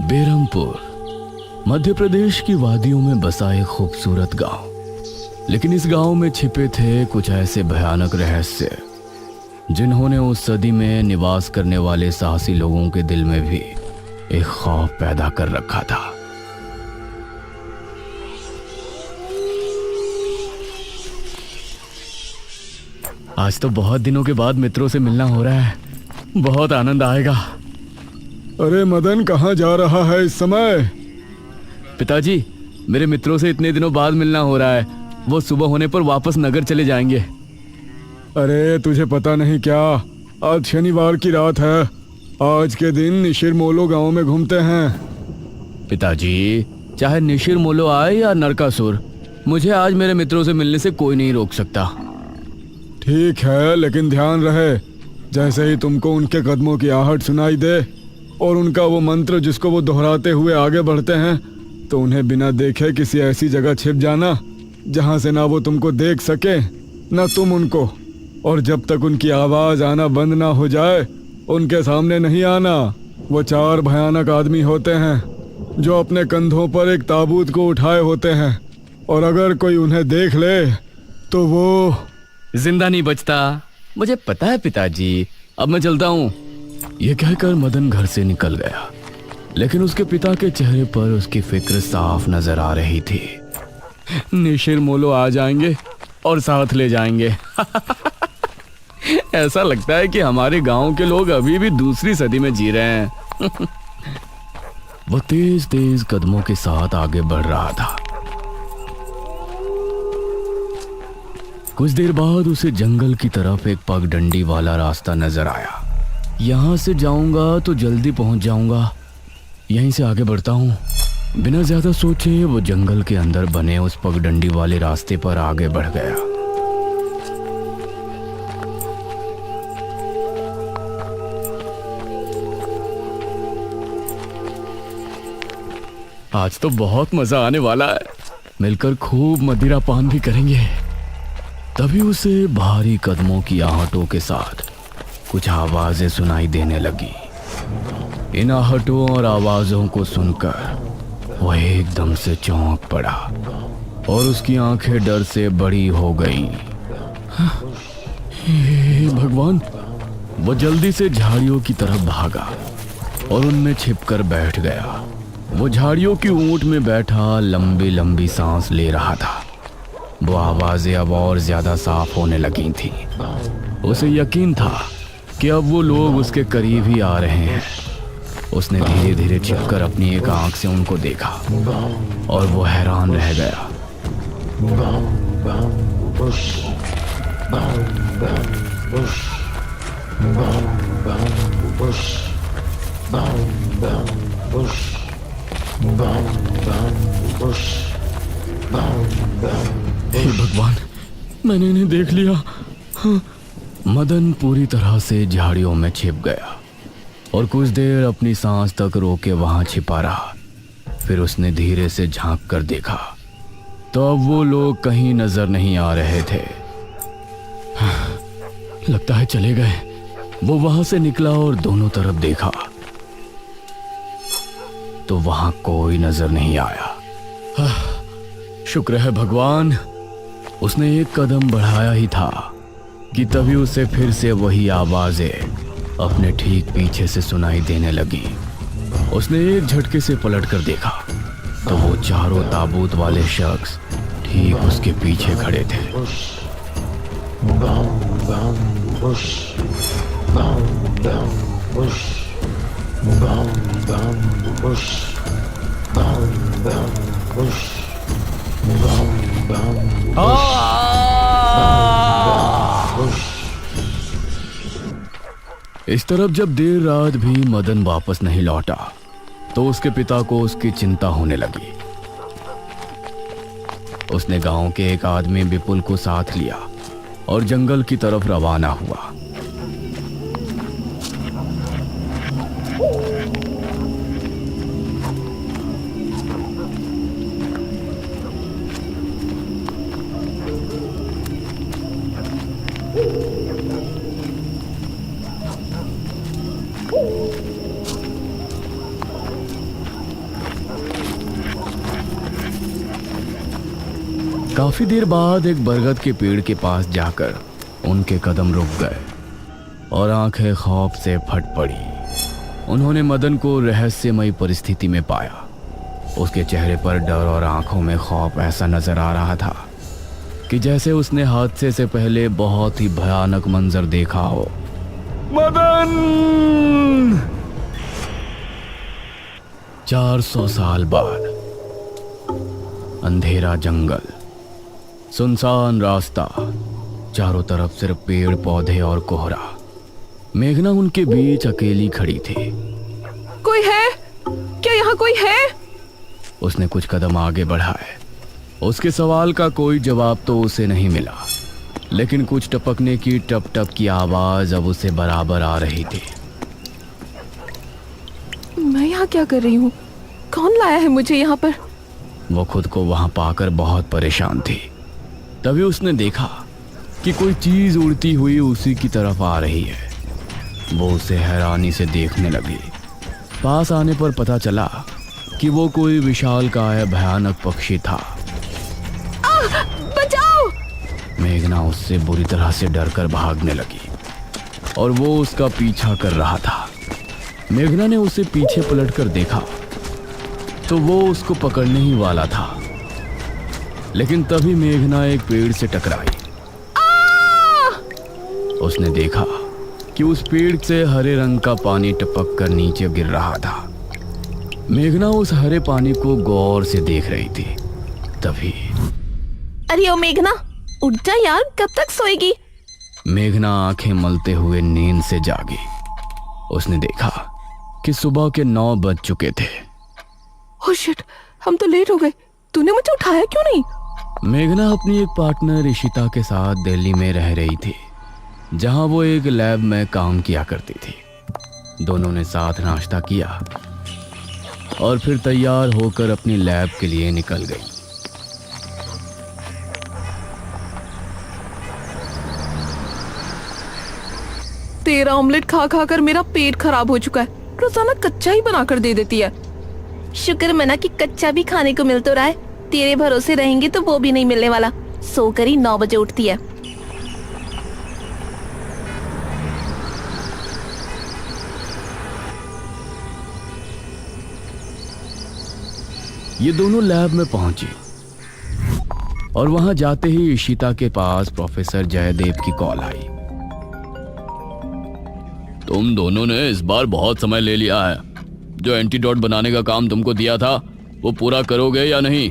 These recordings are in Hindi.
बेरमपुर मध्य प्रदेश की वादियों में बसा एक खूबसूरत गांव। लेकिन इस गांव में छिपे थे कुछ ऐसे भयानक रहस्य जिन्होंने उस सदी में निवास करने वाले साहसी लोगों के दिल में भी एक खौफ पैदा कर रखा था। आज तो बहुत दिनों के बाद मित्रों से मिलना हो रहा है, बहुत आनंद आएगा। अरे मदन, कहाँ जा रहा है इस समय? पिताजी, मेरे मित्रों से इतने दिनों बाद मिलना हो रहा है। वो सुबह होने पर वापस नगर चले जाएंगे। अरे तुझे पता नहीं क्या, आज शनिवार की रात है। आज के दिन निशिर मोलो गांव में घूमते हैं। पिताजी, चाहे निशिर मोलो आए या नरकासुर, मुझे आज मेरे मित्रों से मिलने से कोई नहीं रोक सकता। ठीक है, लेकिन ध्यान रहे, जैसे ही तुमको उनके कदमों की आहट सुनाई दे और उनका वो मंत्र जिसको वो दोहराते हुए आगे बढ़ते हैं, तो उन्हें बिना देखे किसी ऐसी जगह छिप जाना जहां से ना वो तुमको देख सके ना तुम उनको। और जब तक उनकी आवाज आना बंद ना हो जाए उनके सामने नहीं आना। वो 4 भयानक आदमी होते हैं जो अपने कंधों पर एक ताबूत को उठाए होते हैं, और अगर कोई उन्हें देख ले तो वो जिंदा नहीं बचता। मुझे पता है पिताजी, अब मैं चलता हूँ। यह कहकर मदन घर से निकल गया, लेकिन उसके पिता के चेहरे पर उसकी फिक्र साफ नजर आ रही थी। निशिर मोलो आ जाएंगे और साथ ले जाएंगे। ऐसा लगता है कि हमारे गांव के लोग अभी भी दूसरी सदी में जी रहे हैं। वो तेज तेज कदमों के साथ आगे बढ़ रहा था। कुछ देर बाद उसे जंगल की तरफ एक पगडंडी वाला रास्ता नजर आया। यहां से जाऊंगा तो जल्दी पहुंच जाऊंगा, यहीं से आगे बढ़ता हूँ। बिना ज्यादा सोचे वो जंगल के अंदर बने उस पगडंडी वाले रास्ते पर आगे बढ़ गया। आज तो बहुत मजा आने वाला है, मिलकर खूब मदिरा पान भी करेंगे। तभी उसे भारी कदमों की आहटों के साथ कुछ आवाजें सुनाई देने लगी। इन आहटों और आवाजों को सुनकर वह एकदम से चौंक पड़ा और उसकी आंखें डर से बड़ी हो गईं। हे भगवान! वो जल्दी से झाड़ियों की तरफ भागा और उनमें छिपकर बैठ गया। वो झाड़ियों की ऊंट में बैठा लंबी लंबी सांस ले रहा था। वो आवाजें अब और ज्यादा साफ होने लगी थी। उसे यकीन था कि अब वो लोग उसके करीब ही आ रहे हैं। उसने धीरे धीरे छिपकर अपनी एक आंख से उनको देखा और वो हैरान रह गया। हे भगवान, मैंने इन्हें देख लिया। हाँ। मदन पूरी तरह से झाड़ियों में छिप गया और कुछ देर अपनी सांस तक रोके वहां छिपा रहा। फिर उसने धीरे से झांक कर देखा तो अब वो लोग कहीं नजर नहीं आ रहे थे। हाँ, लगता है चले गए। वो वहां से निकला और दोनों तरफ देखा तो वहां कोई नजर नहीं आया। हाँ, शुक्र है भगवान। उसने एक कदम बढ़ाया ही था कि तभी उसे फिर से वही आवाजें अपने ठीक पीछे से सुनाई देने लगी। उसने एक झटके से पलटकर देखा तो वो चारों ताबूत वाले शख्स ठीक उसके पीछे खड़े थे। इस तरफ जब देर रात भी मदन वापस नहीं लौटा तो उसके पिता को उसकी चिंता होने लगी। उसने गांव के एक आदमी विपुल को साथ लिया और जंगल की तरफ रवाना हुआ। काफी देर बाद एक बरगद के पेड़ के पास जाकर उनके कदम रुक गए और आंखें खौफ से फट पड़ी। उन्होंने मदन को रहस्यमयी परिस्थिति में पाया। उसके चेहरे पर डर और आंखों में खौफ ऐसा नजर आ रहा था कि जैसे उसने हादसे से पहले बहुत ही भयानक मंजर देखा हो। मदन! 400 साल बाद अंधेरा जंगल, सुनसान रास्ता, चारों तरफ सिर्फ पेड़ पौधे और कोहरा। मेघना उनके बीच अकेली खड़ी थी। कोई है क्या? यहाँ कोई है? उसने कुछ कदम आगे बढ़ाए। उसके सवाल का कोई जवाब तो उसे नहीं मिला, लेकिन कुछ टपकने की टप टप की आवाज अब उसे बराबर आ रही थी। मैं यहाँ क्या कर रही हूँ? कौन लाया है मुझे यहाँ पर? वो खुद को वहां पाकर बहुत परेशान थी। तभी उसने देखा कि कोई चीज उड़ती हुई उसी की तरफ आ रही है। वो उसे हैरानी से देखने लगी। पास आने पर पता चला कि वो कोई विशालकाय भयानक पक्षी था। बचाओ! मेघना उससे बुरी तरह से डरकर भागने लगी और वो उसका पीछा कर रहा था। मेघना ने उसे पीछे पलटकर देखा तो वो उसको पकड़ने ही वाला था, लेकिन तभी मेघना एक पेड़ से टकराई। उसने देखा कि उस पेड़ से हरे रंग का पानी टपक कर नीचे गिर रहा था। मेघना उस हरे पानी को गौर से देख रही थी। तभी अरे ओ मेघना, उठ जा यार, कब तक सोएगी? मेघना आंखें मलते हुए नींद से जागी। उसने देखा कि सुबह के 9 बज चुके थे। ओह शिट, हम तो लेट हो गए। तूने मुझे उठाया क्यों नहीं? मेघना अपनी एक पार्टनर ईशिता के साथ दिल्ली में रह रही थी, जहां वो एक लैब में काम किया करती थी। दोनों ने साथ नाश्ता किया और फिर तैयार होकर अपनी लैब के लिए निकल गई। तेरा ऑमलेट खा खा कर मेरा पेट खराब हो चुका है। रोजाना कच्चा ही बना कर दे देती है। शुक्र मना कि कच्चा भी खाने को मिल तो रहा है। तेरे भरोसे रहेंगे तो वो भी नहीं मिलने वाला। सोकर ही 9 बजे उठती है। ये दोनों लैब में पहुंची और वहां जाते ही ईशिता के पास प्रोफेसर जयदेव की कॉल आई। तुम दोनों ने इस बार बहुत समय ले लिया है। जो एंटीडोट बनाने का काम तुमको दिया था वो पूरा करोगे या नहीं?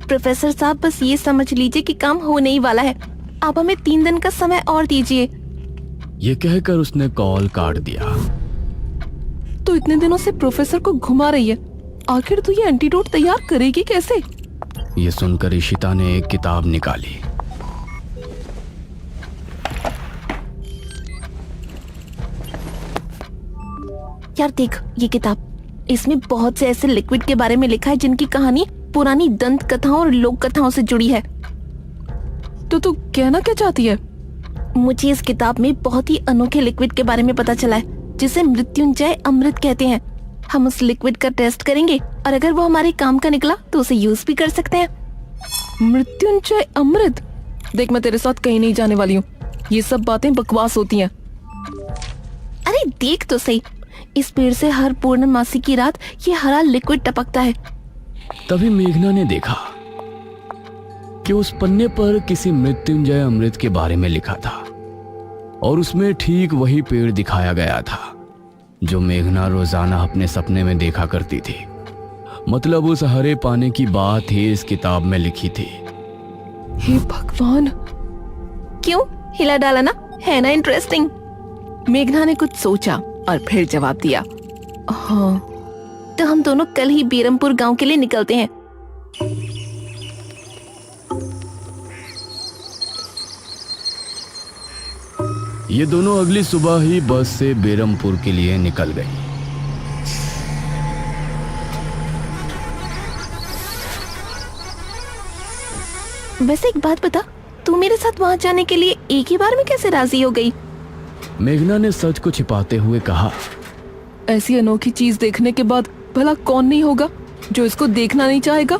प्रोफेसर साहब, बस ये समझ लीजिए कि काम होने ही वाला है। आप हमें 3 दिन का समय और दीजिए। ये कहकर उसने कॉल काट दिया। तो इतने दिनों से प्रोफेसर को घुमा रही है, आखिर तू ये एंटीडोट तैयार करेगी कैसे? ये सुनकर ईशिता ने एक किताब निकाली। यार देख ये किताब, इसमें बहुत से ऐसे लिक्विड के बारे में लिखा है जिनकी कहानी पुरानी दंत कथाओं और लोक कथाओं से जुड़ी है। तो तू कहना क्या चाहती है? मुझे इस किताब में बहुत ही अनोखे लिक्विड के बारे में पता चला है, जिसे मृत्युंजय अमृत कहते हैं। हम उस लिक्विड का टेस्ट करेंगे और अगर वो हमारे काम का निकला तो उसे यूज भी कर सकते हैं। मृत्युंजय अमृत? देख, मैं तेरे साथ कहीं नहीं जाने वाली हूँ। ये सब बातें बकवास होती हैं। अरे देख तो सही, इस पेड़ से हर पूर्णमासी की रात ये हरा लिक्विड टपकता है। तभी मेघना ने देखा कि उस पन्ने पर किसी मृत्युंजय अमृत के बारे में लिखा था और उसमें ठीक वही पेड़ दिखाया गया था जो मेघना रोजाना अपने सपने में देखा करती थी। मतलब उस हरे पानी की बात ही इस किताब में लिखी थी। हे भगवान, क्यों हिला डाला ना, है ना इंटरेस्टिंग? मेघना ने कुछ सोचा और फिर जवाब दिया, हाँ तो हम दोनों कल ही बीरमपुर गांव के लिए निकलते हैं। ये दोनों अगली सुबह ही बस से बेरमपुर के लिए निकल गई। वैसे एक बात बता, तू मेरे साथ वहां जाने के लिए एक ही बार में कैसे राजी हो गई? मेघना ने सच को छिपाते हुए कहा, ऐसी अनोखी चीज देखने के बाद भला कौन नहीं होगा जो इसको देखना नहीं चाहेगा?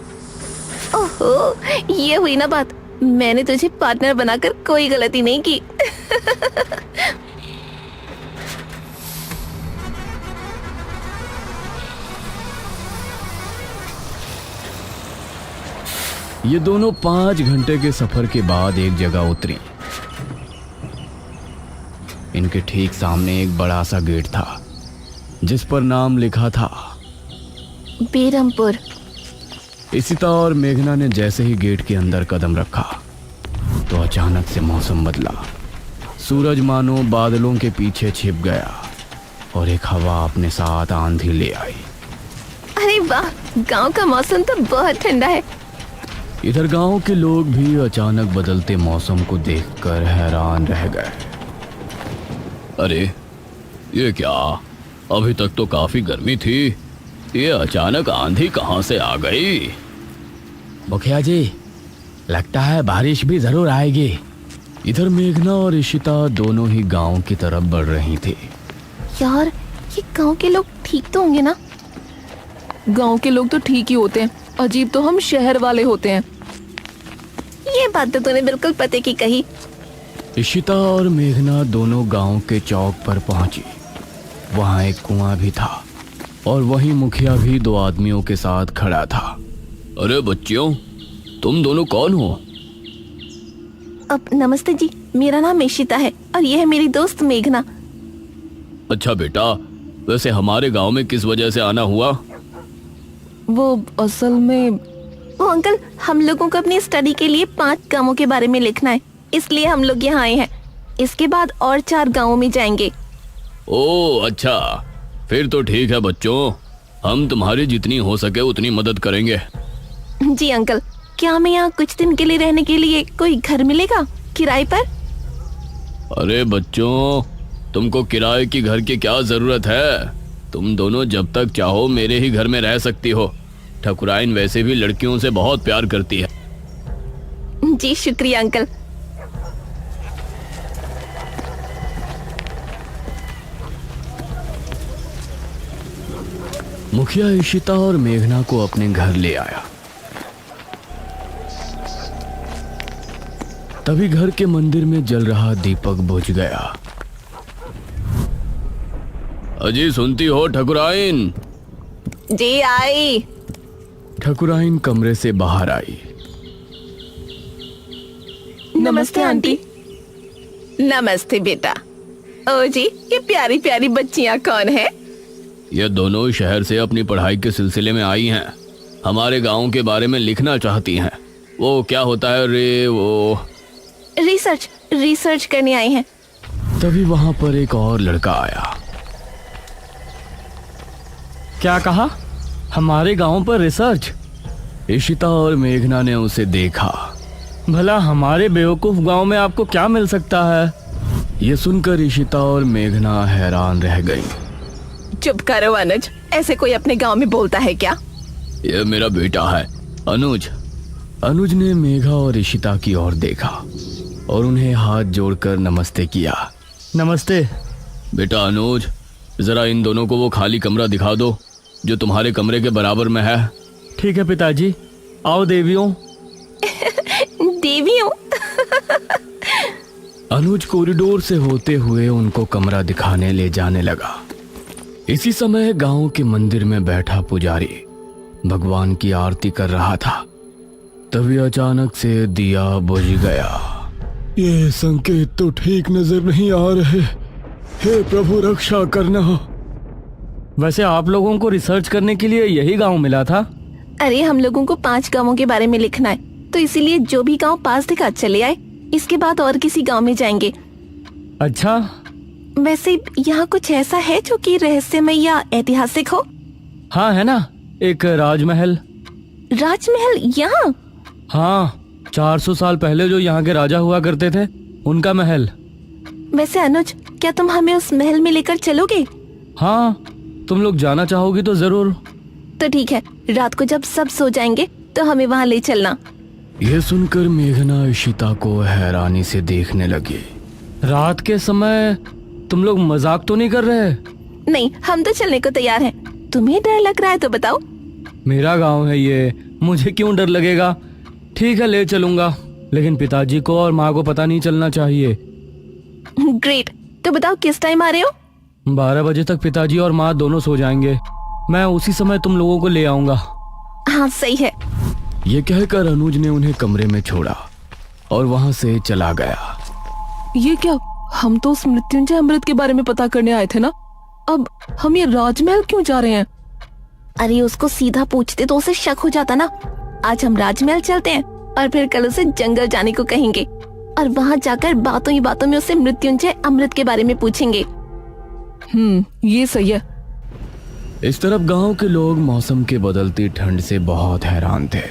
ओहो, ये हुई ना बात। मैंने तुझे पार्टनर बनाकर कोई गलती नहीं की। ये दोनों 5 घंटे के सफर के बाद एक जगह उतरी। इनके ठीक सामने एक बड़ा सा गेट था जिस पर नाम लिखा था बेरमपुर। इशिता और मेघना ने जैसे ही गेट के अंदर कदम रखा तो अचानक से मौसम बदला। सूरज मानो बादलों के पीछे छिप गया और एक हवा अपने साथ आंधी ले आई। अरे वाह, गांव का मौसम तो बहुत ठंडा है। इधर गांव के लोग भी अचानक बदलते मौसम को देखकर हैरान रह गए। अरे ये क्या, अभी तक तो काफी गर्मी थी, ये अचानक आंधी कहां से आ गई? मुखिया जी, लगता है बारिश भी जरूर आएगी। इधर मेघना और इशिता दोनों ही गांव की तरफ बढ़ रही थी। यार, ये गांव के लोग ठीक तो होंगे ना? गांव के लोग तो ठीक ही होते हैं, अजीब तो हम शहर वाले होते हैं। ये बात तो तूने बिल्कुल पते की कही। इशिता और मेघना दोनों गांव के चौक पर पहुंची। वहां एक कुआं भी था और वहीं मुखिया भी 2 आदमियों के साथ खड़ा था। अरे बच्चियों, तुम दोनों कौन हो? अब नमस्ते जी, मेरा नाम इशिता है और ये है मेरी दोस्त मेघना। अच्छा बेटा, वैसे हमारे गांव में किस वजह से आना हुआ? वो असल में वो अंकल, हम लोगों को अपनी स्टडी के लिए 5 गांवों के बारे में लिखना है, इसलिए हम लोग यहाँ आए हैं। इसके बाद और 4 गांवों में जाएंगे। ओह अच्छा, फिर तो ठीक है बच्चों, हम तुम्हारी जितनी हो सके उतनी मदद करेंगे। जी अंकल, क्या हमें यहाँ कुछ दिन के लिए रहने के लिए कोई घर मिलेगा किराए पर? अरे बच्चों, तुमको किराए की घर की क्या जरूरत है? तुम दोनों जब तक चाहो मेरे ही घर में रह सकती हो। ठकुराइन वैसे भी लड़कियों से बहुत प्यार करती है। जी शुक्रिया अंकल। मुखिया इशिता और मेघना को अपने घर ले आया। तभी घर के मंदिर में जल रहा दीपक बुझ गया। अजी सुनती हो ठकुराइन? जी आई। ठकुराइन कमरे से बाहर आई। नमस्ते आंटी। नमस्ते बेटा। ओ जी, ये प्यारी प्यारी बच्चियां कौन है? ये दोनों शहर से अपनी पढ़ाई के सिलसिले में आई हैं। हमारे गांव के बारे में लिखना चाहती हैं। वो क्या होता है रे, वो रिसर्च करने आई हैं। तभी वहां पर एक और लड़का आया। क्या कहा? हमारे गांव पर रिसर्च? इशिता और मेघना ने उसे देखा। भला हमारे बेवकूफ गांव में आपको क्या मिल सकता है? ये सुनकर इशिता और मेघना हैरान रह गई। चुप करो अनुज, ऐसे कोई अपने गांव में बोलता है क्या? ये मेरा बेटा है अनुज। अनुज ने मेघा और इशिता की ओर देखा और उन्हें हाथ जोड़कर नमस्ते किया। नमस्ते बेटा अनुज, जरा इन दोनों को वो खाली कमरा दिखा दो जो तुम्हारे कमरे के बराबर में है। ठीक है पिताजी, आओ देवियों। देवियों? अनुज कॉरिडोर से होते हुए उनको कमरा दिखाने ले जाने लगा। इसी समय गांव के मंदिर में बैठा पुजारी भगवान की आरती कर रहा था। तभी अचानक से दिया बुझ गया। ये संकेत तो ठीक नजर नहीं आ रहे। हे प्रभु, रक्षा करना। वैसे आप लोगों को रिसर्च करने के लिए यही गांव मिला था? अरे हम लोगों को 5 गांवों के बारे में लिखना है, तो इसीलिए जो भी गांव पास दिखा चले आए। इसके बाद और किसी गांव में जाएंगे। अच्छा, वैसे यहाँ कुछ ऐसा है जो कि रहस्यमय या ऐतिहासिक हो? हाँ है ना, एक राजमहल। राजमहल यहाँ? हाँ, 400 साल पहले जो यहाँ के राजा हुआ करते थे, उनका महल। वैसे अनुज, क्या तुम हमें उस महल में लेकर चलोगे? हाँ, तुम लोग जाना चाहोगी तो जरूर। तो ठीक है, रात को जब सब सो जाएंगे तो हमें वहाँ ले चलना। यह सुनकर मेघना इशिता को हैरानी से देखने लगी। रात के समय तुम लोग मजाक तो नहीं कर रहे? नहीं, हम तो चलने को तैयार हैं। तुम्हें डर लग रहा है तो बताओ। मेरा गांव है ये, मुझे क्यों डर लगेगा? ठीक है, ले चलूंगा, लेकिन पिताजी को और माँ को पता नहीं चलना चाहिए। ग्रेट। तो बताओ किस टाइम आ रहे हो? 12 बजे तक पिताजी और माँ दोनों सो जाएंगे। मैं उसी समय तुम लोगों को ले आऊंगा। हाँ सही है। ये कहकर अनुज ने उन्हें कमरे में छोड़ा और वहां से चला गया। ये क्या? हम तो उस मृत्युंजय अमृत के बारे में पता करने आए थे ना। अब हम ये राजमहल क्यों जा रहे हैं? अरे उसको सीधा पूछते तो उसे शक हो जाता ना। आज हम राजमहल चलते हैं और फिर कल उसे जंगल जाने को कहेंगे और वहाँ जाकर बातों ही बातों में उससे मृत्युंजय अमृत के बारे में पूछेंगे। ये सही है। इस तरफ गांव के लोग मौसम के बदलती ठंड से बहुत हैरान थे।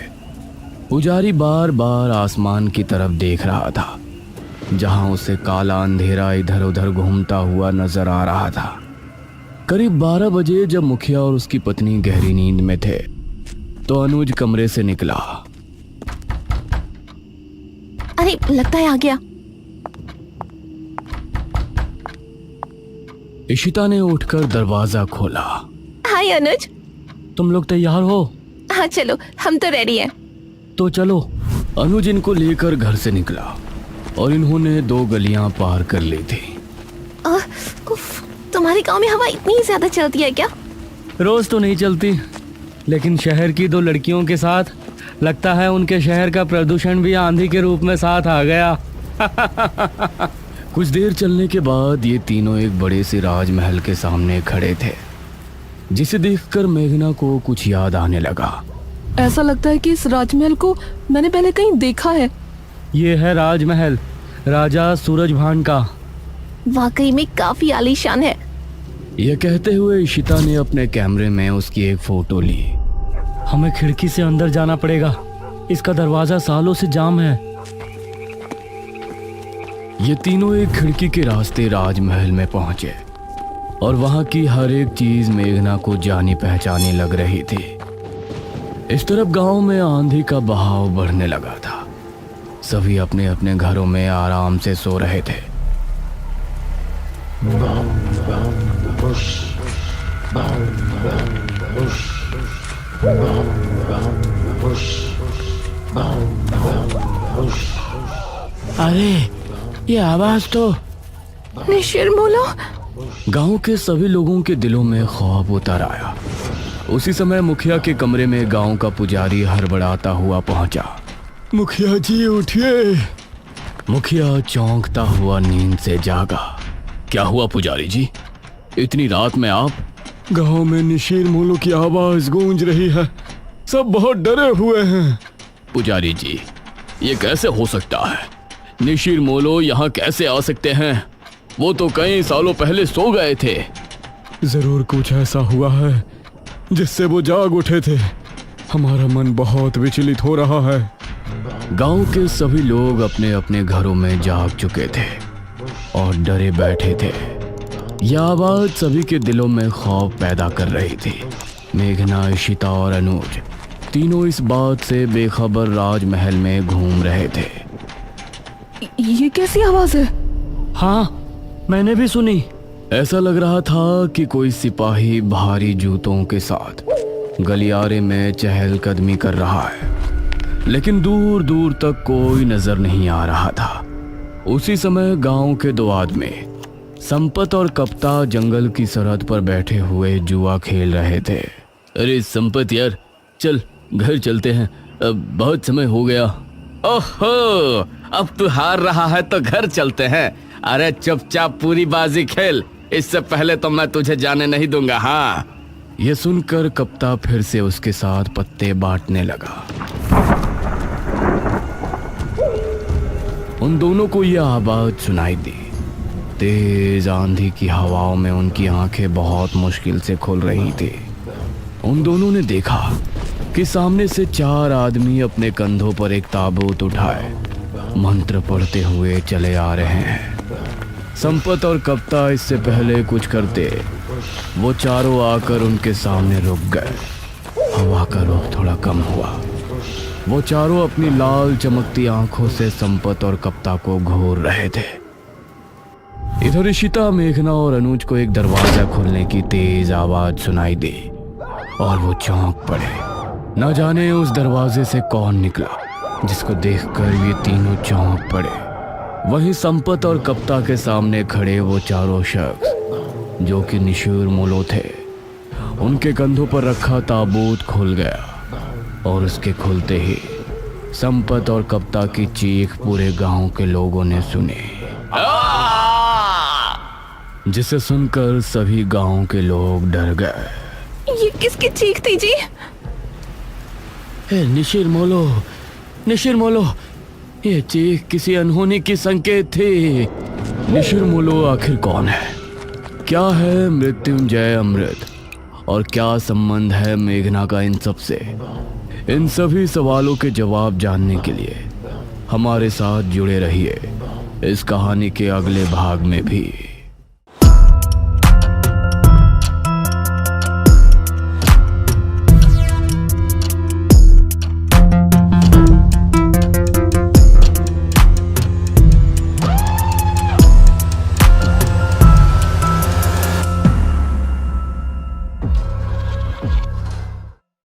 पुजारी बार बार आसमान की तरफ देख रहा था, जहां उसे काला अंधेरा इधर उधर घूमता हुआ नजर आ रहा था। करीब 12 बजे जब मुखिया और उसकी पत्नी गहरी नींद में थे तो अनुज कमरे से निकला। अरे लगता है आ गया। इशिता ने उठकर दरवाजा खोला। हाय अनुज। तुम लोग तैयार हो? हाँ चलो, हम तो रेडी हैं। तो चलो। अनुज इनको लेकर घर से निकला और इन्होंने 2 गलियां पार कर ली थी। उफ, तुम्हारे गांव में हवा इतनी ज्यादा चलती है क्या? रोज तो नहीं चलती, लेकिन शहर की 2 लड़कियों के साथ लगता है उनके शहर का प्रदूषण भी आंधी के रूप में साथ आ गया। कुछ देर चलने के बाद ये तीनों एक बड़े से राजमहल के सामने खड़े थे, जिसे देखकर मेघना को कुछ याद आने लगा। ऐसा लगता है कि इस राजमहल को मैंने पहले कहीं देखा है। ये है राजमहल राजा सूरजभान का। वाकई में काफी आलीशान है। यह कहते हुए इशिता ने अपने कैमरे में उसकी एक फोटो ली। हमें खिड़की से अंदर जाना पड़ेगा, इसका दरवाजा सालों से जाम है। ये तीनों एक खिड़की के रास्ते राजमहल में पहुंचे और वहां की हर एक चीज मेघना को जानी पहचानी लग रही थी। इस तरफ गांव में आंधी का बहाव बढ़ने लगा था। सभी अपने अपने घरों में आराम से सो रहे थे। अरे ये आवाज तो निशिरमोलो। गांव के सभी लोगों के दिलों में खौफ उतर आया। उसी समय मुखिया के कमरे में गांव का पुजारी हड़बड़ाता हुआ पहुंचा। मुखिया जी उठिए। मुखिया चौंकता हुआ नींद से जागा। क्या हुआ पुजारी जी, इतनी रात में आप? गांव में निशीर मोलो की आवाज गूंज रही है, सब बहुत डरे हुए हैं। पुजारी जी, ये कैसे हो सकता है? निशीर मोलो यहाँ कैसे आ सकते हैं? वो तो कई सालों पहले सो गए थे। जरूर कुछ ऐसा हुआ है जिससे वो जाग उठे थे। हमारा मन बहुत विचलित हो रहा है। गांव के सभी लोग अपने अपने घरों में जाग चुके थे और डरे बैठे थे। यह आवाज सभी के दिलों में खौफ पैदा कर रही थी। मेघना, इशिता और अनुज तीनों इस बात से बेखबर राजमहल में घूम रहे थे। ये कैसी आवाज है? हाँ, मैंने भी सुनी। ऐसा लग रहा था कि कोई सिपाही भारी जूतों के साथ गलियारे में चहलकदमी कर रहा है, लेकिन दूर दूर तक कोई नजर नहीं आ रहा था। उसी समय गांव के 2 आदमी संपत और कप्ता जंगल की सरहद पर बैठे हुए जुआ खेल रहे थे। अरे संपत यार, चल घर चलते हैं, अब बहुत समय हो गया। ओहो, अब तू हार रहा है तो घर चलते हैं। अरे चुपचाप पूरी बाजी खेल, इससे पहले तो मैं तुझे जाने नहीं दूंगा। हाँ। यह सुनकर कप्ता फिर से उसके साथ पत्ते बांटने लगा। उन दोनों को यह आवाज सुनाई दी। तेज आंधी की हवाओं में उनकी आंखें बहुत मुश्किल से खुल रही थी। उन दोनों ने देखा कि सामने से 4 आदमी अपने कंधों पर एक ताबूत उठाए मंत्र पढ़ते हुए चले आ रहे हैं। संपत और कप्ता इससे पहले कुछ करते, वो चारों आकर उनके सामने रुक गए। हवा का रुख थोड़ा कम हुआ। वो चारों अपनी लाल चमकती आंखों से संपत और कप्ता को घूर रहे थे। इधर इशिता, मेघना और अनुज को एक दरवाजा खुलने की तेज आवाज सुनाई दी और वो चौंक पड़े। न जाने उस दरवाजे से कौन निकला, जिसको देखकर ये तीनों चौंक पड़े। वहीं संपत और कप्ता के सामने खड़े वो चारों शख्स जो कि निशूर मोलो थे। उनके कंधों पर रखा ताबूत खुल गया और उसके खुलते ही संपत और कप्ता की चीख पूरे गांव के लोगों ने सुनी, जिसे सुनकर सभी गांव के लोग डर गए। ये किसकी चीख थी जी? निशिर मोलो, ये चीख किसी अनहोनी की संकेत थी। निशिर मोलो आखिर कौन है? क्या है मृत्युंजय अमृत? और क्या संबंध है मेघना का इन सब से? इन सभी सवालों के जवाब जानने के लिए हमारे साथ जुड़े रहिए इस कहानी के अगले भाग में भी।